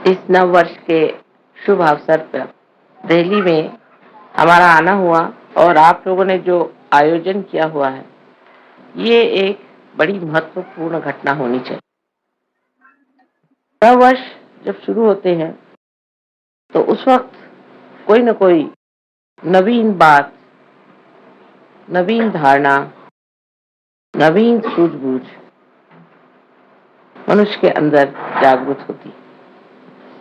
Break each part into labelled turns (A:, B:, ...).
A: इस नव वर्ष के शुभ अवसर पर दिल्ली में हमारा आना हुआ और आप लोगों ने जो आयोजन किया हुआ है, ये एक बड़ी महत्वपूर्ण घटना होनी चाहिए। नव वर्ष जब शुरू होते हैं तो उस वक्त कोई न कोई नवीन बात, नवीन धारणा, नवीन सूझबूझ मनुष्य के अंदर जागृत होती है।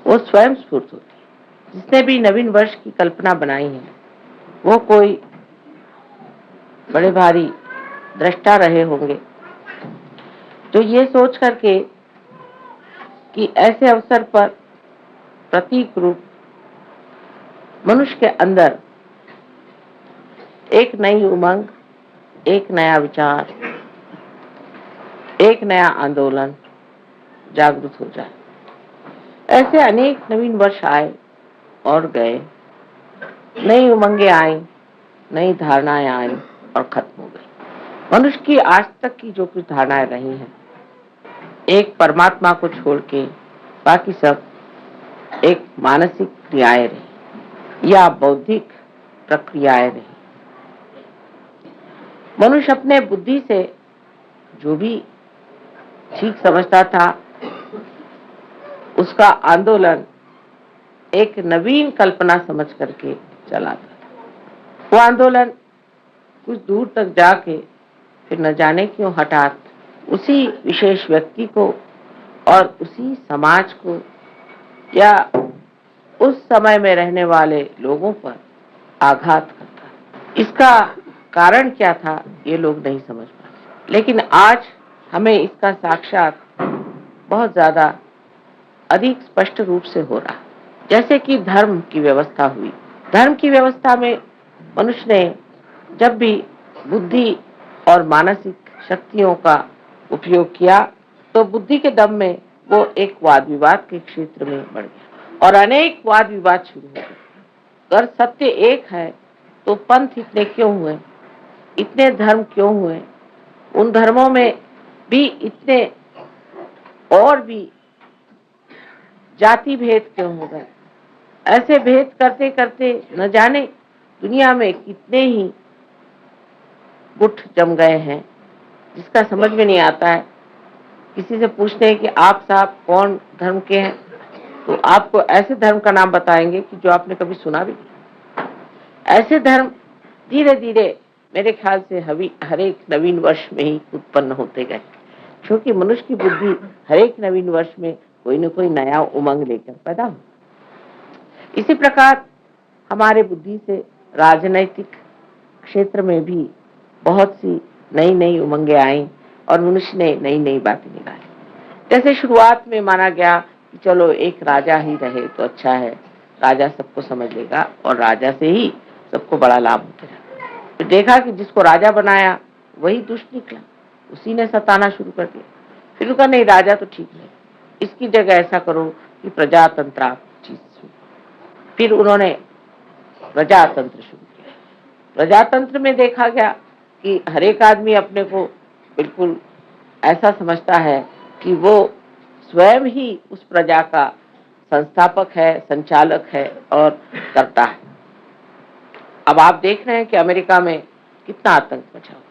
A: वो स्वयं स्फूर्त होती है। जिसने भी नवीन वर्ष की कल्पना बनाई है, वो कोई बड़े भारी दृष्टा रहे होंगे, तो ये सोच करके कि ऐसे अवसर पर प्रतीक रूप मनुष्य के अंदर एक नई उमंग, एक नया विचार, एक नया आंदोलन जागृत हो जाए। ऐसे अनेक नवीन वर्ष आए और गए, नई उमंगें आई, नई धारणाएं आई और खत्म हो गई। मनुष्य की आज तक की जो कुछ धारणाएं रही हैं, एक परमात्मा को छोड़ के बाकी सब एक मानसिक क्रियाएं रही या बौद्धिक प्रक्रियाएं रही। मनुष्य अपने बुद्धि से जो भी ठीक समझता था, उसका आंदोलन एक नवीन कल्पना समझ करके चला था। वो आंदोलन कुछ दूर तक जाके फिर न जाने क्यों हठात उसी विशेष व्यक्ति को और उसी समाज को या उस समय में रहने वाले लोगों पर आघात करता। इसका कारण क्या था, ये लोग नहीं समझ पाते, लेकिन आज हमें इसका साक्षात बहुत ज्यादा अधिक स्पष्ट रूप से हो रहा। जैसे कि धर्म की व्यवस्था हुई। धर्म की व्यवस्था में मनुष्य ने जब भी बुद्धि और मानसिक शक्तियों का उपयोग किया, तो बुद्धि के दम में वो एक वाद विवाद के क्षेत्र में बढ़ गया और अनेक वाद विवाद शुरू हो गए। अगर सत्य एक है तो पंथ इतने क्यों हुए, इतने धर्म क्यों हुए, उन धर्मों में भी इतने और भी जाति भेद क्यों हो गए। ऐसे भेद करते करते न जाने दुनिया में कितने ही गुट जम गए हैं, जिसका समझ में नहीं आता है। किसी से पूछते हैं कि आप साहब कौन धर्म के हैं, तो आपको ऐसे धर्म का नाम बताएंगे कि जो आपने कभी सुना भी नहीं। ऐसे धर्म धीरे धीरे मेरे ख्याल से हर एक नवीन वर्ष में ही उत्पन्न होते गए, क्योंकि मनुष्य की बुद्धि हर एक नवीन वर्ष में कोई न कोई नया उमंग लेकर पैदा हो। इसी प्रकार हमारे बुद्धि से राजनैतिक क्षेत्र में भी बहुत सी नई नई उमंगें आई और मनुष्य ने नई नई बातें निकाली। जैसे शुरुआत में माना गया कि चलो एक राजा ही रहे तो अच्छा है, राजा सबको समझ लेगा और राजा से ही सबको बड़ा लाभ होता है। तो देखा कि जिसको राजा बनाया वही दुष्ट निकला, उसी ने सताना शुरू कर दिया। फिर उनका नहीं, राजा तो ठीक नहीं, इसकी जगह ऐसा करो कि प्रजातंत्र चीज। फिर उन्होंने प्रजातंत्र शुरू किया। प्रजातंत्र में देखा गया कि हर एक आदमी अपने को बिल्कुल ऐसा समझता है कि वो स्वयं ही उस प्रजा का संस्थापक है, संचालक है और करता है। अब आप देख रहे हैं कि अमेरिका में कितना आतंक मचा हुआ,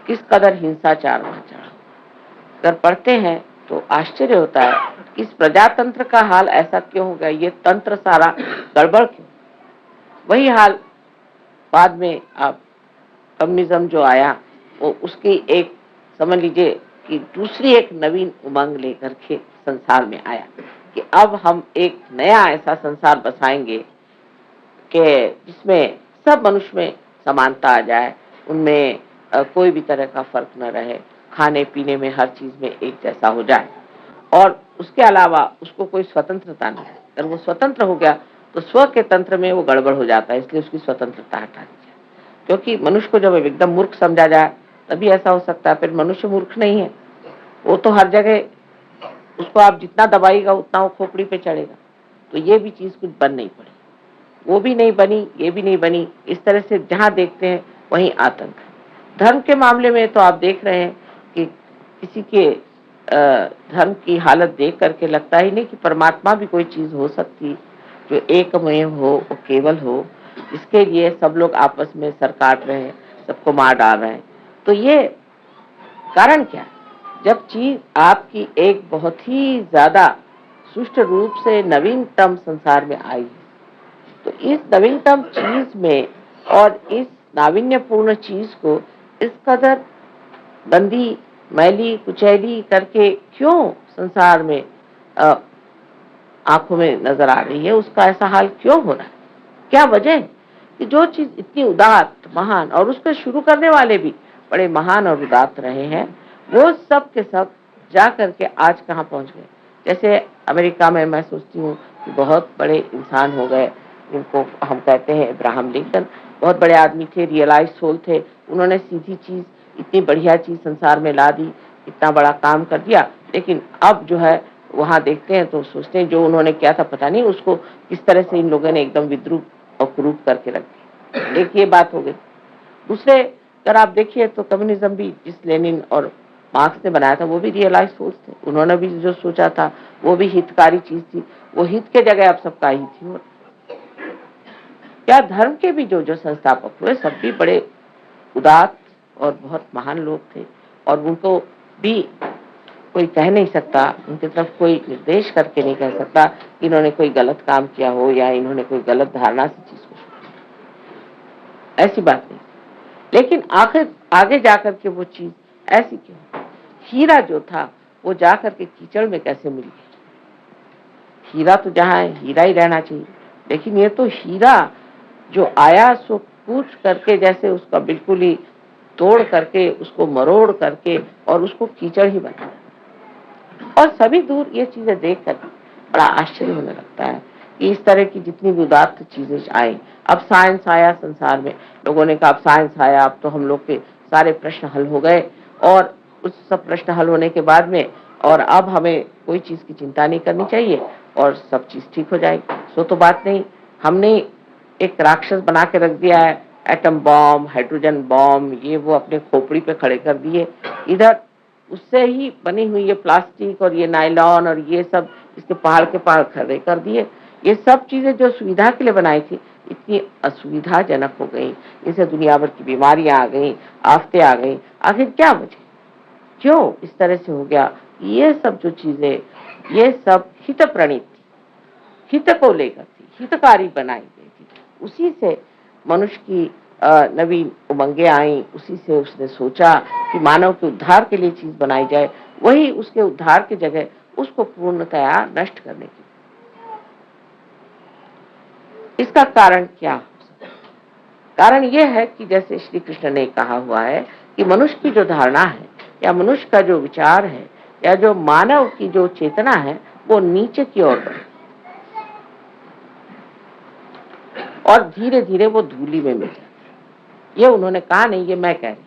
A: किस कदर हिंसाचार वहां चढ़ा। अगर पढ़ते हैं तो आश्चर्य होता है कि इस प्रजातंत्र का हाल ऐसा क्यों हो गया, ये तंत्र सारा गड़बड़ क्यों। वही हाल बाद में आप कम्युनिज्म जो आया, वो उसकी एक समझ लीजिए कि दूसरी एक नवीन उमंग लेकर के संसार में आया कि अब हम एक नया ऐसा संसार बसाएंगे कि जिसमें सब मनुष्य में समानता आ जाए, उनमें कोई भी तरह का फर्क न रहे, खाने पीने में हर चीज में एक जैसा हो जाए और उसके अलावा उसको कोई स्वतंत्रता नहीं। अगर वो स्वतंत्र हो गया तो स्व के तंत्र में वो गड़बड़ हो जाता है, इसलिए उसकी स्वतंत्रता हटा दी जाए। क्योंकि मनुष्य को जब एकदम मूर्ख समझा जाए तभी ऐसा हो सकता है। फिर मनुष्य मूर्ख नहीं है, वो तो हर जगह उसको आप जितना दबाएगा उतना वो खोपड़ी पे चढ़ेगा। तो ये भी चीज कुछ बन नहीं पड़ी, वो भी नहीं बनी, ये भी नहीं बनी। इस तरह से जहां देखते हैं वहीं आतंक। धर्म के मामले में तो आप देख रहे हैं कि किसी के धर्म की हालत देख करके लगता ही नहीं कि परमात्मा भी कोई चीज हो सकती जो एकमय हो, वो केवल हो, इसके लिए सब लोग आपस में सर काट रहे हैं, सबको मार डाल रहे हैं। तो ये कारण क्या है? जब चीज आपकी एक बहुत ही ज्यादा सुष्ट रूप से नवीनतम संसार में आई है, तो इस नवीनतम चीज में और इस नाविन्यपूर्ण चीज को इस कदर गंदी, मैली, कुचैली करके क्यों संसार में आंखों में नजर आ रही है, उसका ऐसा हाल क्यों हो रहा है? क्या वजह है कि जो चीज इतनी उदात्त, महान, और उसको शुरू करने वाले भी बड़े महान और उदात्त रहे हैं, वो सब के सब जा करके आज कहाँ पहुंच गए? जैसे अमेरिका में मैं सोचती हूँ कि बहुत बड़े इंसान हो गए, जिनको हम कहते हैं अब्राहम लिंकन, बहुत बड़े आदमी थे, रियलाइज सोल थे, उन्होंने सीधी चीज, इतनी बढ़िया चीज संसार में ला दी, इतना बड़ा काम कर दिया, लेकिन अब जो है वहां देखते हैं तो सोचते हैं जो उन्होंने किया था पता नहीं उसको किस तरह से इन लोगों ने एकदम विद्रूप और क्रूप करके रख दिया। एक ये बात हो गई। दूसरे अगर आप देखिए तो कम्युनिज्म भी जिस लेनिन और मार्क्स ने बनाया था वो भी रियलाइज सोच थे, उन्होंने भी जो सोचा था वो भी हितकारी चीज थी, वो हित के जगह अब सबका ही थी। क्या धर्म के भी जो जो संस्थापक हुए सब भी बड़े उदात्त और बहुत महान लोग थे, और उनको भी कोई कह नहीं सकता, उनकी तरफ कोई निर्देश करके नहीं कह सकता कि इन्होंने कोई गलत काम किया हो या इन्होंने कोई गलत धारणा से चीज को, ऐसी बात नहीं। लेकिन आखिर आगे जाकर के वो चीज ऐसी क्यों? हीरा जो था वो जाकर के कीचड़ में कैसे मिल गया? हीरा तो जहाँ है हीरा ही रहना चाहिए, लेकिन ये तो हीरा जो आया सो कूच करके, जैसे उसका बिल्कुल ही तोड़ करके, उसको मरोड़ करके और उसको कीचड़ ही बना। और सभी दूर ये चीजें देख कर बड़ा आश्चर्य होने लगता है कि इस तरह की जितनी भी उदात्त चीजें आई। अब साइंस आया संसार में, लोगों ने कहा अब साइंस आया, अब तो हम लोग के सारे प्रश्न हल हो गए, और उस सब प्रश्न हल होने के बाद में और अब हमें कोई चीज की चिंता नहीं करनी चाहिए और सब चीज ठीक हो जाएगी। सो तो बात नहीं, हमने एक राक्षस बना के रख दिया है, एटम बॉम्ब, हाइड्रोजन बॉम्ब, ये वो अपने खोपड़ी पे खड़े कर दिए, इधर उससे ही बनी हुई ये प्लास्टिक और ये नायलॉन और ये सब इसके पहाड़ के पहाड़ खड़े कर दिए। ये सब चीजें जो सुविधा के लिए बनाई थी इतनी असुविधाजनक हो गई, इनसे दुनिया भर की बीमारियां आ गई, आफतें आ गई। आखिर क्या वजह, क्यों इस तरह से हो गया? ये सब जो चीजें, ये सब हित प्रणीत थी, हित को लेकर थी, हितकारी बनाई गई थी, उसी से मनुष्य की नवीन उमंगे आई, उसी से उसने सोचा कि मानव के उद्धार के लिए चीज बनाई जाए, वही उसके उद्धार की जगह उसको पूर्णतया नष्ट करने की। इसका कारण क्या हो सकता है? कारण यह है कि जैसे श्री कृष्ण ने कहा हुआ है कि मनुष्य की जो धारणा है या मनुष्य का जो विचार है या जो मानव की जो चेतना है वो नीचे की ओर बढ़े और धीरे धीरे वो धूली में मिल जाए। ये उन्होंने कहा नहीं, ये मैं कह रही,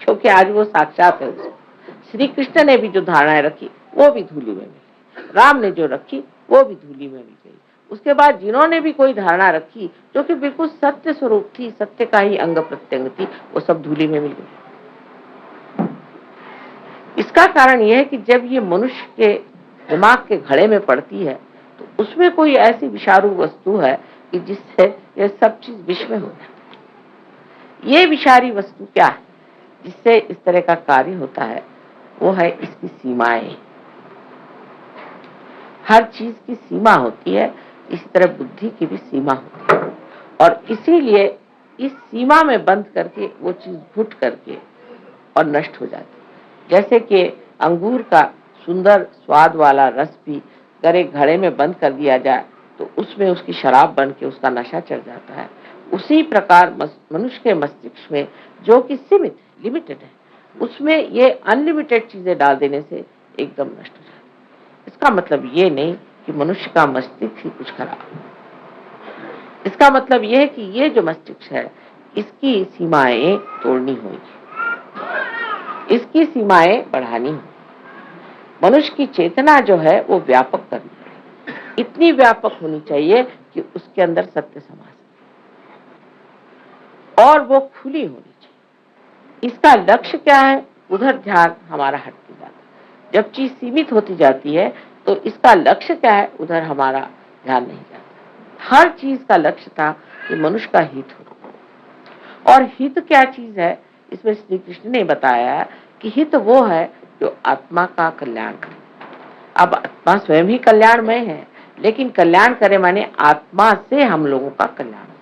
A: क्योंकि आज वो साक्षात है। श्री कृष्ण ने भी जो धारणाएं रखी वो भी धूली में मिल गई, राम ने जो रखी वो भी धूली में मिल गई। उसके बाद जिन्होंने भी कोई धारणा रखी जो कि बिल्कुल सत्य स्वरूप थी, सत्य का ही अंग प्रत्यंग थी, वो सब धूली में मिल गई। इसका कारण यह है कि जब ये मनुष्य के दिमाग के घड़े में पड़ती है तो उसमें कोई ऐसी विषारू वस्तु है कि जिससे ये सब चीज विष में हो जाती है। ये विषारी वस्तु क्या है जिससे इस तरह का कार्य होता है? वो है इसकी सीमाएं। हर चीज की सीमा होती है, इसी तरह बुद्धि की भी सीमा होती है, और इसीलिए इस सीमा में बंद करके वो चीज घुट करके और नष्ट हो जाती है। जैसे कि अंगूर का सुंदर स्वाद वाला रस भी अगर एक घड़े में बंद कर दिया जाए तो उसमें उसकी शराब बन के उसका नशा चढ़ जाता है। उसी प्रकार मनुष्य के मस्तिष्क में जो कि सीमित, लिमिटेड है, उसमें ये अनलिमिटेड चीजें डाल देने से एकदम नष्ट हो जाता है। इसका मतलब ये नहीं कि मनुष्य का मस्तिष्क ही कुछ खराब है। इसका मतलब यह है कि ये जो मस्तिष्क है इसकी सीमाएं तोड़नी होगी, इसकी सीमाएं बढ़ानी होगी। मनुष्य की चेतना जो है वो व्यापक करनी है, इतनी व्यापक होनी चाहिए कि उसके अंदर सत्य समा सके और वो खुली होनी चाहिए। इसका लक्ष्य क्या है? उधर ध्यान हमारा हटते जाता है। जब चीज सीमित होती जाती है तो इसका लक्ष्य क्या है उधर हमारा ध्यान नहीं जाता। हर चीज का लक्ष्य था कि मनुष्य का हित हो। और हित क्या चीज है, इसमें श्री कृष्ण ने बताया है कि हित वो है जो आत्मा का कल्याण करे। अब आत्मा स्वयं ही कल्याणमय है, लेकिन कल्याण करे माने आत्मा से हम लोगों का कल्याण हो।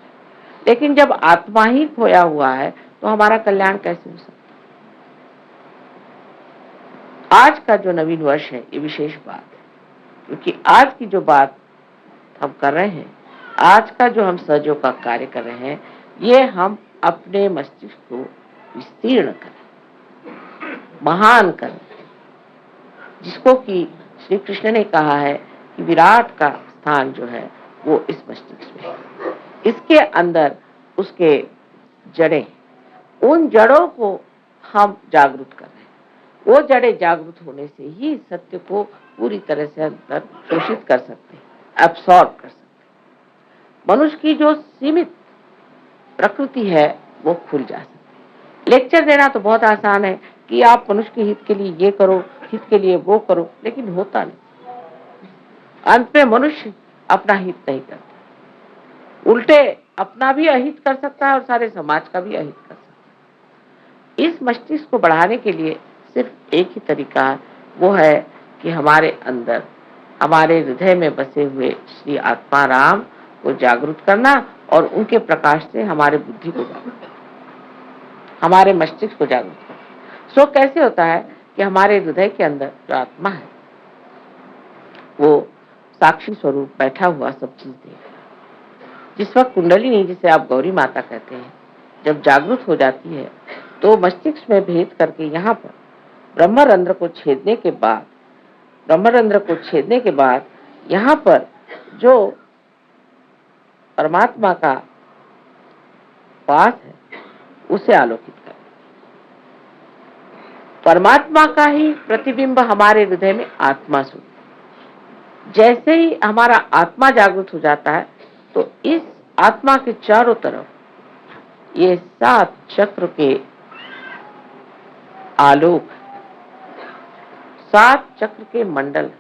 A: लेकिन जब आत्मा ही खोया हुआ है तो हमारा कल्याण कैसे हो सकता। आज का जो नवीन वर्ष है ये विशेष बात है, क्योंकि आज की जो बात हम कर रहे हैं, आज का जो हम सहयोग का कार्य कर रहे हैं, ये हम अपने मस्तिष्क को विस्तीर्ण करें, महान करें, जिसको कि श्री कृष्ण ने कहा है कि विराट का स्थान जो है वो इस मस्तिष्क में है। इसके अंदर उसके जड़ें, उन जड़ों को हम जागृत कर रहे हैं। वो जड़ें जागृत होने से ही सत्य को पूरी तरह से अंदर शोषित कर सकते हैं, एब्सॉर्ब कर सकते हैं। मनुष्य की जो सीमित प्रकृति है वो खुल जा सकती है। लेक्चर देना तो बहुत आसान है कि आप मनुष्य के हित के लिए ये करो, हित के लिए वो करो, लेकिन होता नहीं। अंत में मनुष्य अपना हित नहीं करता, उल्टे अपना भी अहित कर सकता है और सारे समाज का भी अहित कर सकता है। इस मस्तिष्क को बढ़ाने के लिए सिर्फ एक ही तरीका है, वो है कि हमारे अंदर, हमारे हृदय में बसे हुए श्री आत्मा राम को जागृत करना और उनके प्रकाश से हमारे बुद्धि को जागृत करना, हमारे मस्तिष्क को जागृत करना। सो कैसे होता है कि हमारे हृदय के अंदर जो आत्मा है वो साक्षी स्वरूप बैठा हुआ सब चीज देख रहा है। जिस वक्त कुंडलिनी, जिसे आप गौरी माता कहते हैं, जब जागृत हो जाती है तो मस्तिष्क में भेद करके यहाँ पर ब्रह्मरंध्र को छेदने के बाद यहाँ पर जो परमात्मा का वास है उसे आलोकित कर, परमात्मा का ही प्रतिबिंब हमारे हृदय में आत्मा सुन। जैसे ही हमारा आत्मा जागृत हो जाता है तो इस आत्मा के चारों तरफ ये 7 चक्र के आलोक, 7 चक्र के मंडल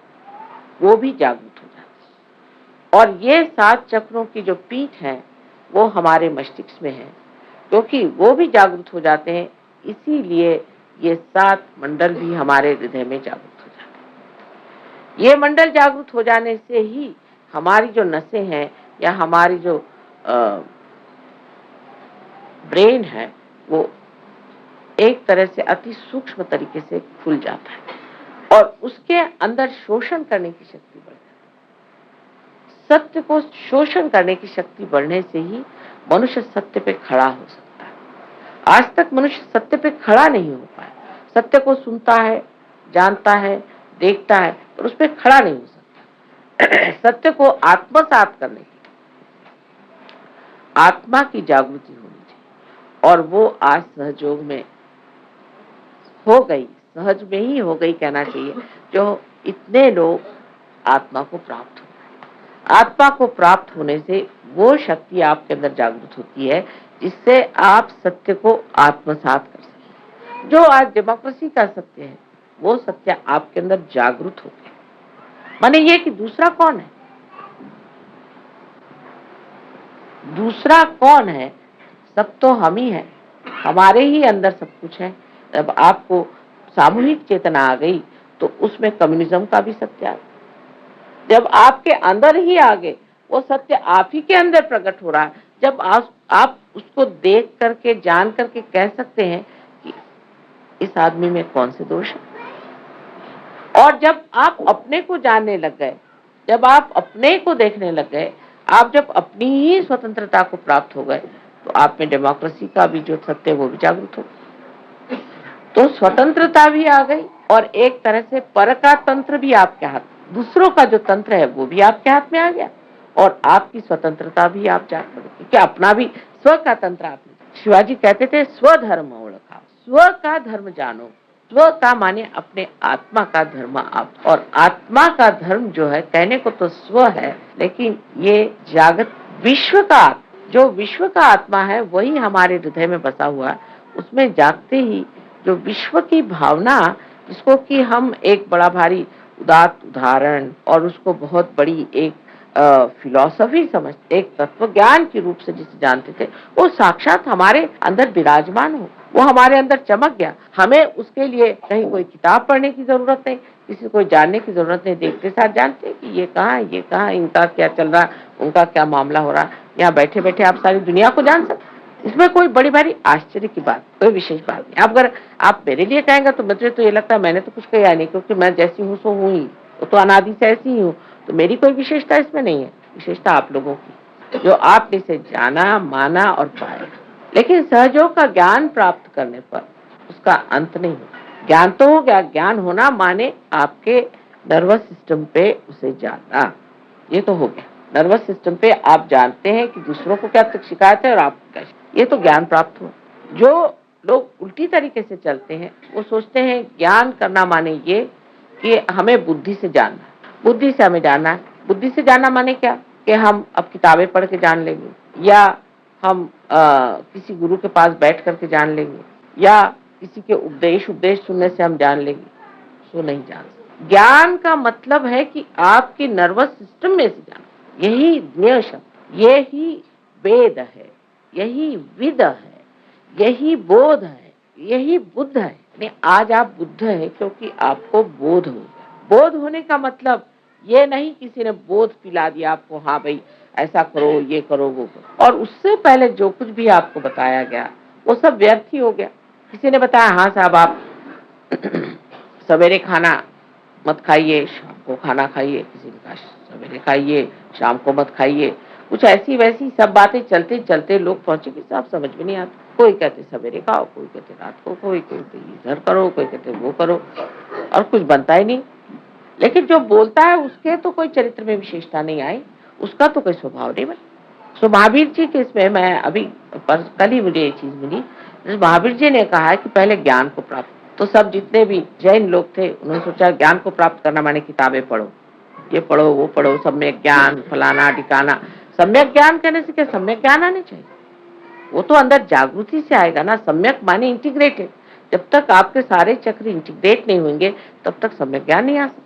A: वो भी जागृत हो जाते हैं। और ये 7 चक्रों की जो पीठ है वो हमारे मस्तिष्क में है, क्योंकि वो भी जागृत हो जाते हैं, इसीलिए ये 7 मंडल भी हमारे हृदय में जागृत हो जाते हैं। ये मंडल जागृत हो जाने से ही हमारी जो नसें हैं या हमारी जो ब्रेन है वो एक तरह से अति सूक्ष्म तरीके से खुल जाता है और उसके अंदर शोषण करने की शक्ति बढ़ जाती है। सत्य को शोषण करने की शक्ति बढ़ने से ही मनुष्य सत्य पे खड़ा हो सकता है। आज तक मनुष्य सत्य पे खड़ा नहीं हो पाया। सत्य को सुनता है, जानता है, देखता है, पर उस पर खड़ा नहीं हो सकता। सत्य को आत्मसात करने की आत्मा की जागृति होनी चाहिए और वो आज सहयोग में हो गई, सहज में ही हो गई कहना चाहिए, जो इतने लोग आत्मा को प्राप्त हो। आत्मा को प्राप्त होने से वो शक्ति आपके अंदर जागृत होती है जिससे आप सत्य को आत्मसात कर सकें। जो आज डेमोक्रेसी का सत्य है वो सत्य आपके अंदर जागृत हो गया। माने ये कि दूसरा कौन है, दूसरा कौन है, सब तो हम ही हैं, हमारे ही अंदर सब कुछ है। जब आपको सामूहिक चेतना आ गई तो उसमें कम्युनिज्म का भी सत्य आ गया। जब आपके अंदर ही आ गए, वो सत्य आप ही के अंदर प्रकट हो रहा है। जब आप उसको देख करके, जान करके कह सकते हैं कि इस आदमी में कौन से दोष है। और जब आप अपने को जानने लग गए, जब आप अपने को देखने लग गए, आप जब अपनी ही स्वतंत्रता को प्राप्त हो गए तो आप में डेमोक्रेसी का भी जो सत्य है वो भी जागृत हो, तो स्वतंत्रता भी आ गई और एक तरह से पर का तंत्र भी आपके हाथ, दूसरों का जो तंत्र है वो भी आपके हाथ में आ गया और आपकी स्वतंत्रता भी आप जान पड़े, क्योंकि अपना भी स्व का तंत्र आपने। शिवाजी कहते थे स्वधर्म ओळखा, स्व का धर्म जानो। स्व का माने अपने आत्मा का धर्म आप, और आत्मा का धर्म जो है कहने को तो स्व है, लेकिन ये जागत विश्व का, जो विश्व का आत्मा है वही हमारे हृदय में बसा हुआ है। उसमें जागते ही जो विश्व की भावना जिसको कि हम एक बड़ा भारी उदात्त उदाहरण और उसको बहुत बड़ी एक फिलॉसफी समझ, एक तत्व ज्ञान के रूप से जिसे जानते थे, वो साक्षात हमारे अंदर विराजमान हो, वो हमारे अंदर चमक गया। हमें उसके लिए कहीं कोई किताब पढ़ने की जरूरत नहीं, किसी को जानने की जरूरत नहीं। देखते साथ जानते हैं कि ये कहाँ, इनका क्या चल रहा, उनका क्या मामला हो रहा। यहाँ बैठे बैठे आप सारी दुनिया को जान सकते। इसमें कोई बड़ी भारी आश्चर्य की बात, कोई विशेष बात नहीं। अब अगर आप मेरे लिए कहेंगे तो मुझे तो ये लगता है मैंने तो कुछ कहा नहीं, क्योंकि मैं जैसी हूँ सो हूँ ही, वो तो अनादि से ऐसी ही हूँ, तो मेरी कोई विशेषता इसमें नहीं है। विशेषता आप लोगों की, जो आपने इसे जाना, माना और पाया। लेकिन सहयोग का ज्ञान प्राप्त करने पर उसका अंत नहीं होता। ज्ञान तो हो गया, ज्ञान होना माने आपके नर्वस सिस्टम पे उसे जानना, ये तो हो गया। नर्वस सिस्टम पे आप जानते हैं कि दूसरों को क्या शिकायत है और आपको क्या, ये तो ज्ञान प्राप्त हो। जो लोग उल्टी तरीके से चलते हैं वो सोचते हैं ज्ञान करना माने ये कि हमें बुद्धि से जानना, बुद्धि से हमें जानना है। बुद्धि से जानना माने क्या कि हम अब किताबें पढ़ के जान लेंगे, या हम किसी गुरु के पास बैठ करके जान लेंगे, या किसी के उपदेश सुनने से हम जान लेंगे। सो नहीं जान सकते। ज्ञान का मतलब है कि आपके नर्वस सिस्टम में से जाना। यही ज्ञेय शब्द, यही वेद है, यही विद है, यही बोध है, यही बुद्ध है। नहीं, आज आप बुद्ध है क्योंकि आपको बोध हो गया। बोध होने का मतलब ये नहीं किसी ने बोध पिला दिया आपको, हाँ भाई ऐसा करो, ये करो, वो करो, और उससे पहले जो कुछ भी आपको बताया गया वो सब व्यर्थ ही हो गया। किसी ने बताया हाँ साहब आप सवेरे खाना मत खाइए, शाम को खाना खाइए, किसी ने कहा सवेरे खाइए, शाम को मत खाइए। कुछ ऐसी वैसी सब बातें चलते चलते लोग पहुंचे कि साहब समझ में नहीं आता। कोई कहते सवेरे खाओ, कोई कहते रात को, कोई कहते इधर करो, कोई कहते वो करो, और कुछ बनता ही नहीं। लेकिन जो बोलता है उसके तो कोई चरित्र में विशेषता नहीं आई, उसका तो कोई स्वभाव नहीं बना। सो महावीर जी के इसमें मैं अभी कल ही मुझे ये चीज मिली, महावीर जी ने कहा है कि पहले ज्ञान को प्राप्त। तो सब जितने भी जैन लोग थे उन्होंने सोचा ज्ञान को प्राप्त करना माने किताबें पढ़ो, ये पढ़ो वो पढ़ो, सम्यक ज्ञान फलाना ठिकाना। सम्यक ज्ञान कहने से क्या सम्यक ज्ञान आने चाहिए, वो तो अंदर जागृति से आएगा ना। सम्यक माने इंटीग्रेटेड। जब तक आपके सारे चक्र इंटीग्रेट नहीं होंगे तब तक सम्यक ज्ञान नहीं आ सकता।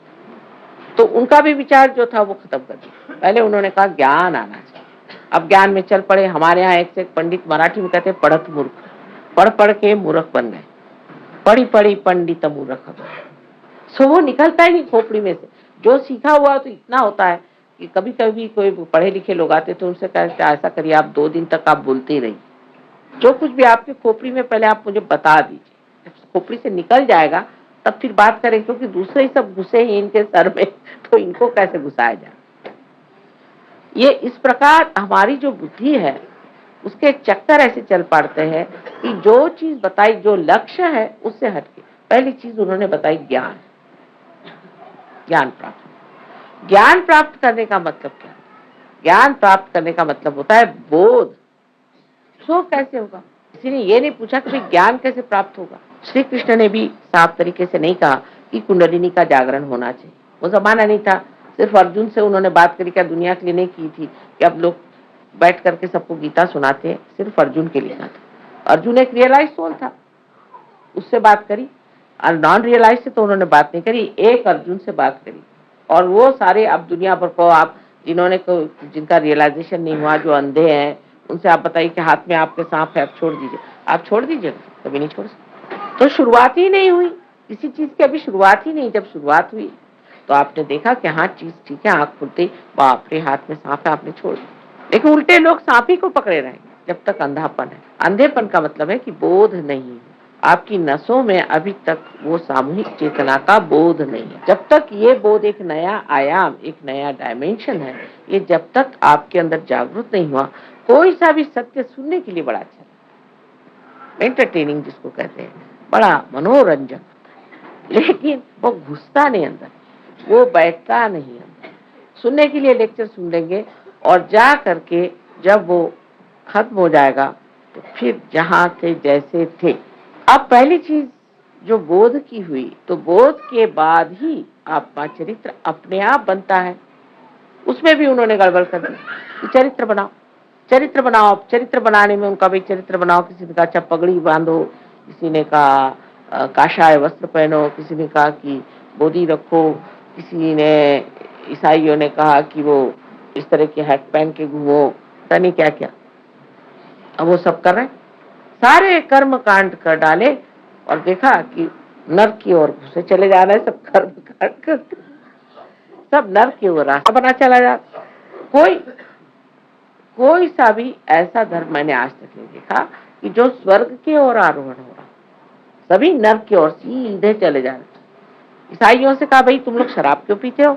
A: तो उनका भी विचार जो था वो खत्म कर दिया। पहले उन्होंने कहा ज्ञान आना चाहिए, अब ज्ञान में चल पड़े। हमारे यहाँ एक से एक पंडित, मराठी में कहते हैं पढ़त मूर्ख, पढ़ पढ़ के मूर्ख बन गए, पढ़ी पढ़ी पंडित मूर्ख। सो वो निकलता ही नहीं खोपड़ी में से। जो सीखा हुआ तो इतना होता है कि कभी कभी कोई पढ़े लिखे लोग आते तो उनसे कहते ऐसा करिए आप 2 दिन तक आप बोलते ही रहिए, जो कुछ भी आपकी खोपड़ी में पहले आप मुझे बता दीजिए। जब खोपड़ी से निकल जाएगा तब फिर बात करें, क्योंकि दूसरे ही सब घुसे ही इनके सर में, तो इनको कैसे घुसाया जाए। ये इस प्रकार हमारी जो बुद्धि है उसके चक्कर ऐसे चल पड़ते हैं कि जो चीज बताई, जो लक्ष्य है उससे हटके। पहली चीज उन्होंने बताई ज्ञान, ज्ञान प्राप्त। ज्ञान प्राप्त करने का मतलब क्या? ज्ञान प्राप्त करने का मतलब होता है बोध। सो कैसे होगा? किसी ने ये नहीं पूछा कि ज्ञान कैसे प्राप्त होगा। श्री कृष्ण ने भी साफ तरीके से नहीं कहा कि कुंडलिनी का जागरण होना चाहिए, वो जमाना नहीं था। सिर्फ अर्जुन से उन्होंने बात करी, क्या दुनिया के लिए नहीं की थी कि अब लोग बैठ करके सबको गीता सुनाते हैं, सिर्फ अर्जुन के लिए था। अर्जुन एक रियलाइज सोल था, उससे बात करी, और नॉन रियलाइज से तो उन्होंने बात नहीं करी, एक अर्जुन से बात करी। और वो सारे अब दुनिया भर को आप जिन्होंने जिनका रियलाइजेशन नहीं हुआ, जो अंधे हैं, उनसे आप बताइए कि हाथ में आपके सांप है, आप छोड़ दीजिए, आप छोड़ दीजिए, कभी नहीं छोड़ सकते। तो शुरुआत ही नहीं हुई किसी चीज की, अभी शुरुआत ही नहीं। जब शुरुआत हुई तो आपने देखा कि हाँ चीज ठीक है, आंख खुलते बाप रे हाथ में सांप है, आपने छोड़ दिया। लेकिन उल्टे लोग सांप ही को पकड़े रहेंगे जब तक अंधापन है। अंधेपन का मतलब है कि बोध नहीं है, आपकी नसों में अभी तक वो सामूहिक चेतना का बोध नहीं है। जब तक ये बोध एक नया आयाम, एक नया डायमेंशन है, ये जब तक आपके अंदर जागृत नहीं हुआ, कोई सा भी सत्य सुनने के लिए बड़ा अच्छा, एंटरटेनिंग जिसको कहते हैं, बड़ा मनोरंजक, लेकिन वो घुसता नहीं अंदर, वो बैठता नहीं अंदर। सुनने के लिए लेक्चर सुन लेंगे और जा करके जब वो खत्म हो जाएगा तो फिर जहां थे जैसे थे। अब पहली चीज जो बोध की हुई, तो बोध के बाद ही आपका चरित्र अपने आप बनता है। उसमें भी उन्होंने गड़बड़ कर दी कि चरित्र बनाओ, चरित्र बनाओ। चरित्र बनाने में उनका भाई चरित्र बनाओ, किसी ने कहा अच्छा पगड़ी बांधो, किसी ने कहा काशाय वस्त्र पहनो, किसी ने कहा कि बोधी रखो, किसी ने, ईसाइयों ने कहा कि वो इस तरह की हैट पहन के घूमो, पता नहीं क्या क्या। अब वो सब कर रहे हैं, सारे कर्म कांड कर डाले और देखा कि नर्क की ओर घुसे चले जा रहे हैं, सब कर्म कांड करके सब नर्क की ओर रास्ता बना चला जा। कोई कोई सा भी ऐसा धर्म मैंने आज तक नहीं देखा कि जो स्वर्ग की ओर आरोहण हो रहा, सभी नर्क की ओर सीधे चले जा रहे। ईसाइयों से कहा भाई तुम लोग शराब क्यों पीते हो?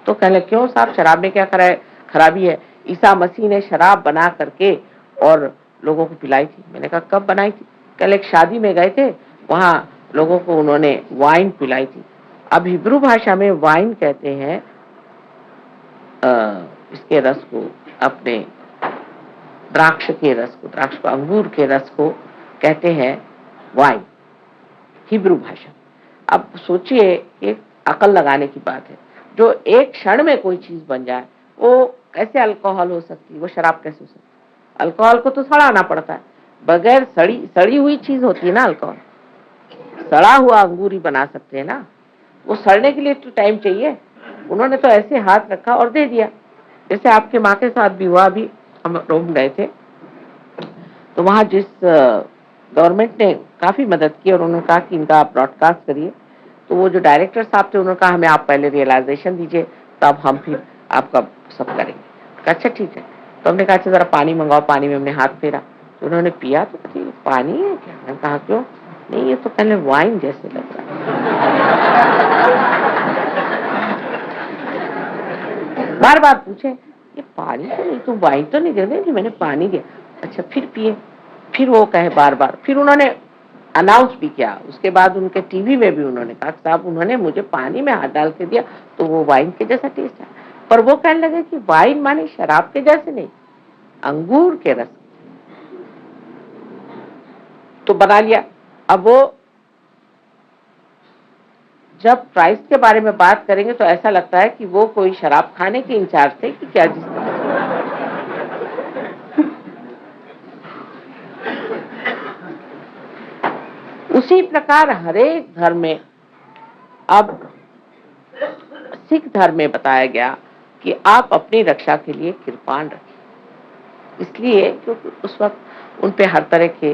A: तो कहने क्यों साहब, शराब में क्या खराबी है? ईसा मसीह ने शराब बना करके और लोगों को पिलाई थी। मैंने कहा कब बनाई थी? कल एक शादी में गए थे, वहां लोगों को उन्होंने वाइन पिलाई थी। अब हिब्रू भाषा में वाइन कहते हैं इसके रस को, अपने द्राक्ष के रस को, द्राक्ष को, अंगूर के रस को कहते हैं वाइन, हिब्रू भाषा। अब सोचिए, एक अकल लगाने की बात है, जो एक क्षण में कोई चीज बन जाए वो कैसे अल्कोहल हो सकती है, वो शराब कैसे हो सकती है? अल्कोहल को तो सड़ाना पड़ता है, बगैर सड़ी हुई चीज होती है ना अल्कोहल। सड़ा हुआ अंगूर ही बना सकते हैं ना, वो सड़ने के लिए तो टाइम चाहिए। उन्होंने तो ऐसे हाथ रखा और दे दिया। जैसे आपके माँ के साथ भी हुआ, अभी हम रोम गए थे तो वहां जिस गवर्नमेंट ने काफी मदद की और उन्होंने कहा कि इनका आप ब्रॉडकास्ट करिए, तो वो जो डायरेक्टर साहब थे उन्होंने कहा हमें आप पहले रियलाइजेशन दीजिए, तब हम फिर आपका सब करेंगे। अच्छा ठीक है, तो हमने कहा अच्छा जरा पानी मंगाओ। पानी में हमने हाथ फेरा तो उन्होंने पिया, तो पानी है क्या? मैंने कहा क्यों? नहीं ये तो पहले वाइन जैसे लग रहा है। बार बार पूछे ये पानी तो नहीं, तो वाइन तो नहीं दे रहे? मैंने पानी दिया। अच्छा फिर पिए, फिर वो कहे बार बार। फिर उन्होंने अनाउंस भी किया, उसके बाद उनके टीवी में भी उन्होंने कहा साहब उन्होंने मुझे पानी में हाथ डाल के दिया तो वो वाइन के जैसा टेस्ट है। पर वो कहने लगे कि वाइन माने शराब के जैसे नहीं, अंगूर के रस। तो बना लिया। अब वो जब प्राइस के बारे में बात करेंगे तो ऐसा लगता है कि वो कोई शराब खाने के इंचार्ज थे कि क्या, जिस उसी प्रकार हरेक धर्म में, अब सिख धर्म में बताया गया कि आप अपनी रक्षा के लिए कृपाण रखें, इसलिए क्योंकि उस वक्त उन पे हर तरह के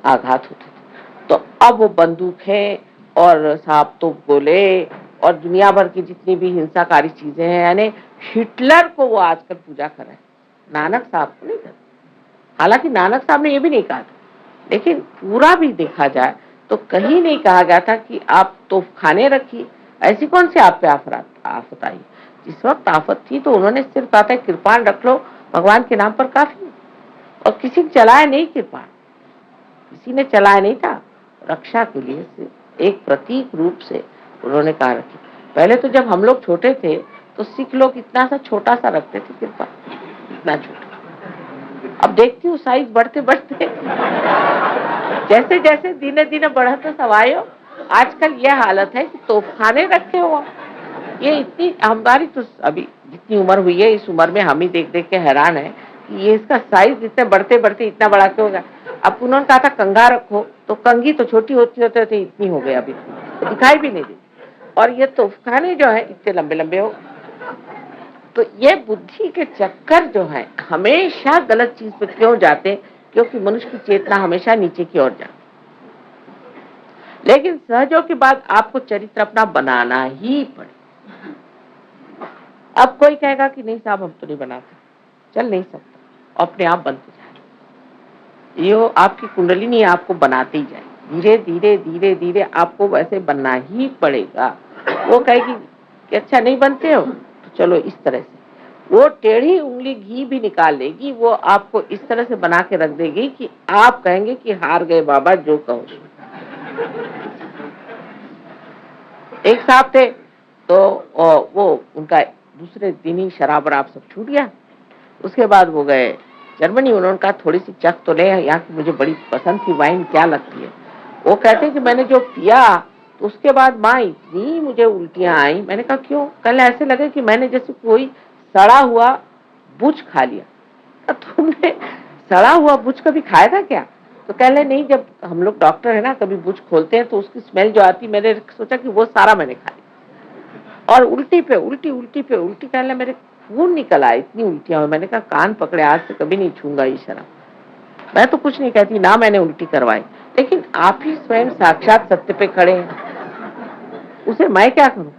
A: आघात होते थे। तो अब वो बंदूक है और सांप तो गोले और दुनिया भर की जितनी भी हिंसाकारी चीजें हैं, यानी हिटलर को वो आजकल पूजा कर रहे हैं, नानक साहब को नहीं कर। हालांकि नानक साहब ने ये भी नहीं कहा था, लेकिन पूरा भी देखा जाए तो कहीं नहीं कहा गया था कि आप तोपखाने रखिए। ऐसी कौन सी आप पे आफत आई? जिस वक्त आफत थी तो उन्होंने सिर्फ कहा था कृपाण रख लो, भगवान के नाम पर काफी। और किसी ने चलाया नहीं कृपाण, किसी ने चलाया नहीं था, रक्षा के लिए सिर्फ एक प्रतीक रूप से उन्होंने कहा रखी। पहले तो जब हम लोग छोटे थे तो सिख लोग इतना सा छोटा सा रखते थे कृपाण, इतना छोटा। अब देखती हूँ साइज बढ़ते बढ़ते जैसे जैसे दिने दिने बढ़ता सवायो, आजकल यह हालत है कि तोपखाने रखे हो। ये इतनी, हमारी तो अभी जितनी उम्र हुई है, इस उम्र में हम ही देख देख के हैरान है कि ये इसका साइज इतने बढ़ते बढ़ते इतना बड़ा क्यों होगा। अब उन्होंने कहा था कंघा रखो, तो कंघी तो छोटी होती होते होते इतनी हो गई, अभी तो दिखाई भी नहीं दी। और ये तोपखाने जो है इतने लंबे लंबे हो। तो ये बुद्धि के चक्कर जो है हमेशा गलत चीज पे क्यों जाते? क्योंकि मनुष्य की चेतना हमेशा नीचे की ओर जाती। लेकिन सहजों के बाद आपको चरित्र अपना बनाना ही पड़े। अब कोई कहेगा कि नहीं साहब हम तो नहीं बनाते, चल नहीं सकता, अपने आप बनते जाए। ये आपकी कुंडली नहीं, आपको बनाते ही जाए, धीरे धीरे धीरे धीरे आपको वैसे बनना ही पड़ेगा। वो कहेगी कि अच्छा नहीं बनते हो तो चलो इस तरह से, वो टेढ़ी उंगली घी भी निकाल लेगी, वो आपको इस तरह से बना के रख देगी कि आप कहेंगे कि हार गए बाबा, जो कहो। एक साहब थे तो वो उनका दूसरे दिन ही शराब वराब सब छूट गया। उसके बाद वो गए जर्मनी, उन्होंने कहा थोड़ी सी चख तो ले, यहाँ की मुझे बड़ी पसंद थी वाइन, क्या लगती है? वो कहते कि मैंने जो पिया तो उसके बाद माँ इतनी मुझे उल्टियां आई। मैंने कहा क्यों? कल ऐसे लगे कि मैंने जैसे कोई सड़ा हुआ बुच खा लिया। तुमने सड़ा हुआ बुच कभी खाया था क्या? तो कह ले नहीं, जब हम लोग डॉक्टर है ना, कभी बुझ खोलते हैं तो उसकी स्मेल जो आती, मैंने सोचा कि वो सारा मैंने खा लिया। और उल्टी पे उल्टी, उल्टी पे उल्टी, कह ले मेरे खून निकल आया, इतनी उल्टियां हुई। मैंने कहा कान पकड़े, आज से कभी नहीं छूंगा ये शराब। मैं तो कुछ नहीं कहती ना, मैंने उल्टी करवाई, लेकिन आप ही स्वयं साक्षात सत्य पे खड़े हैं, उसे मैं क्या करूं?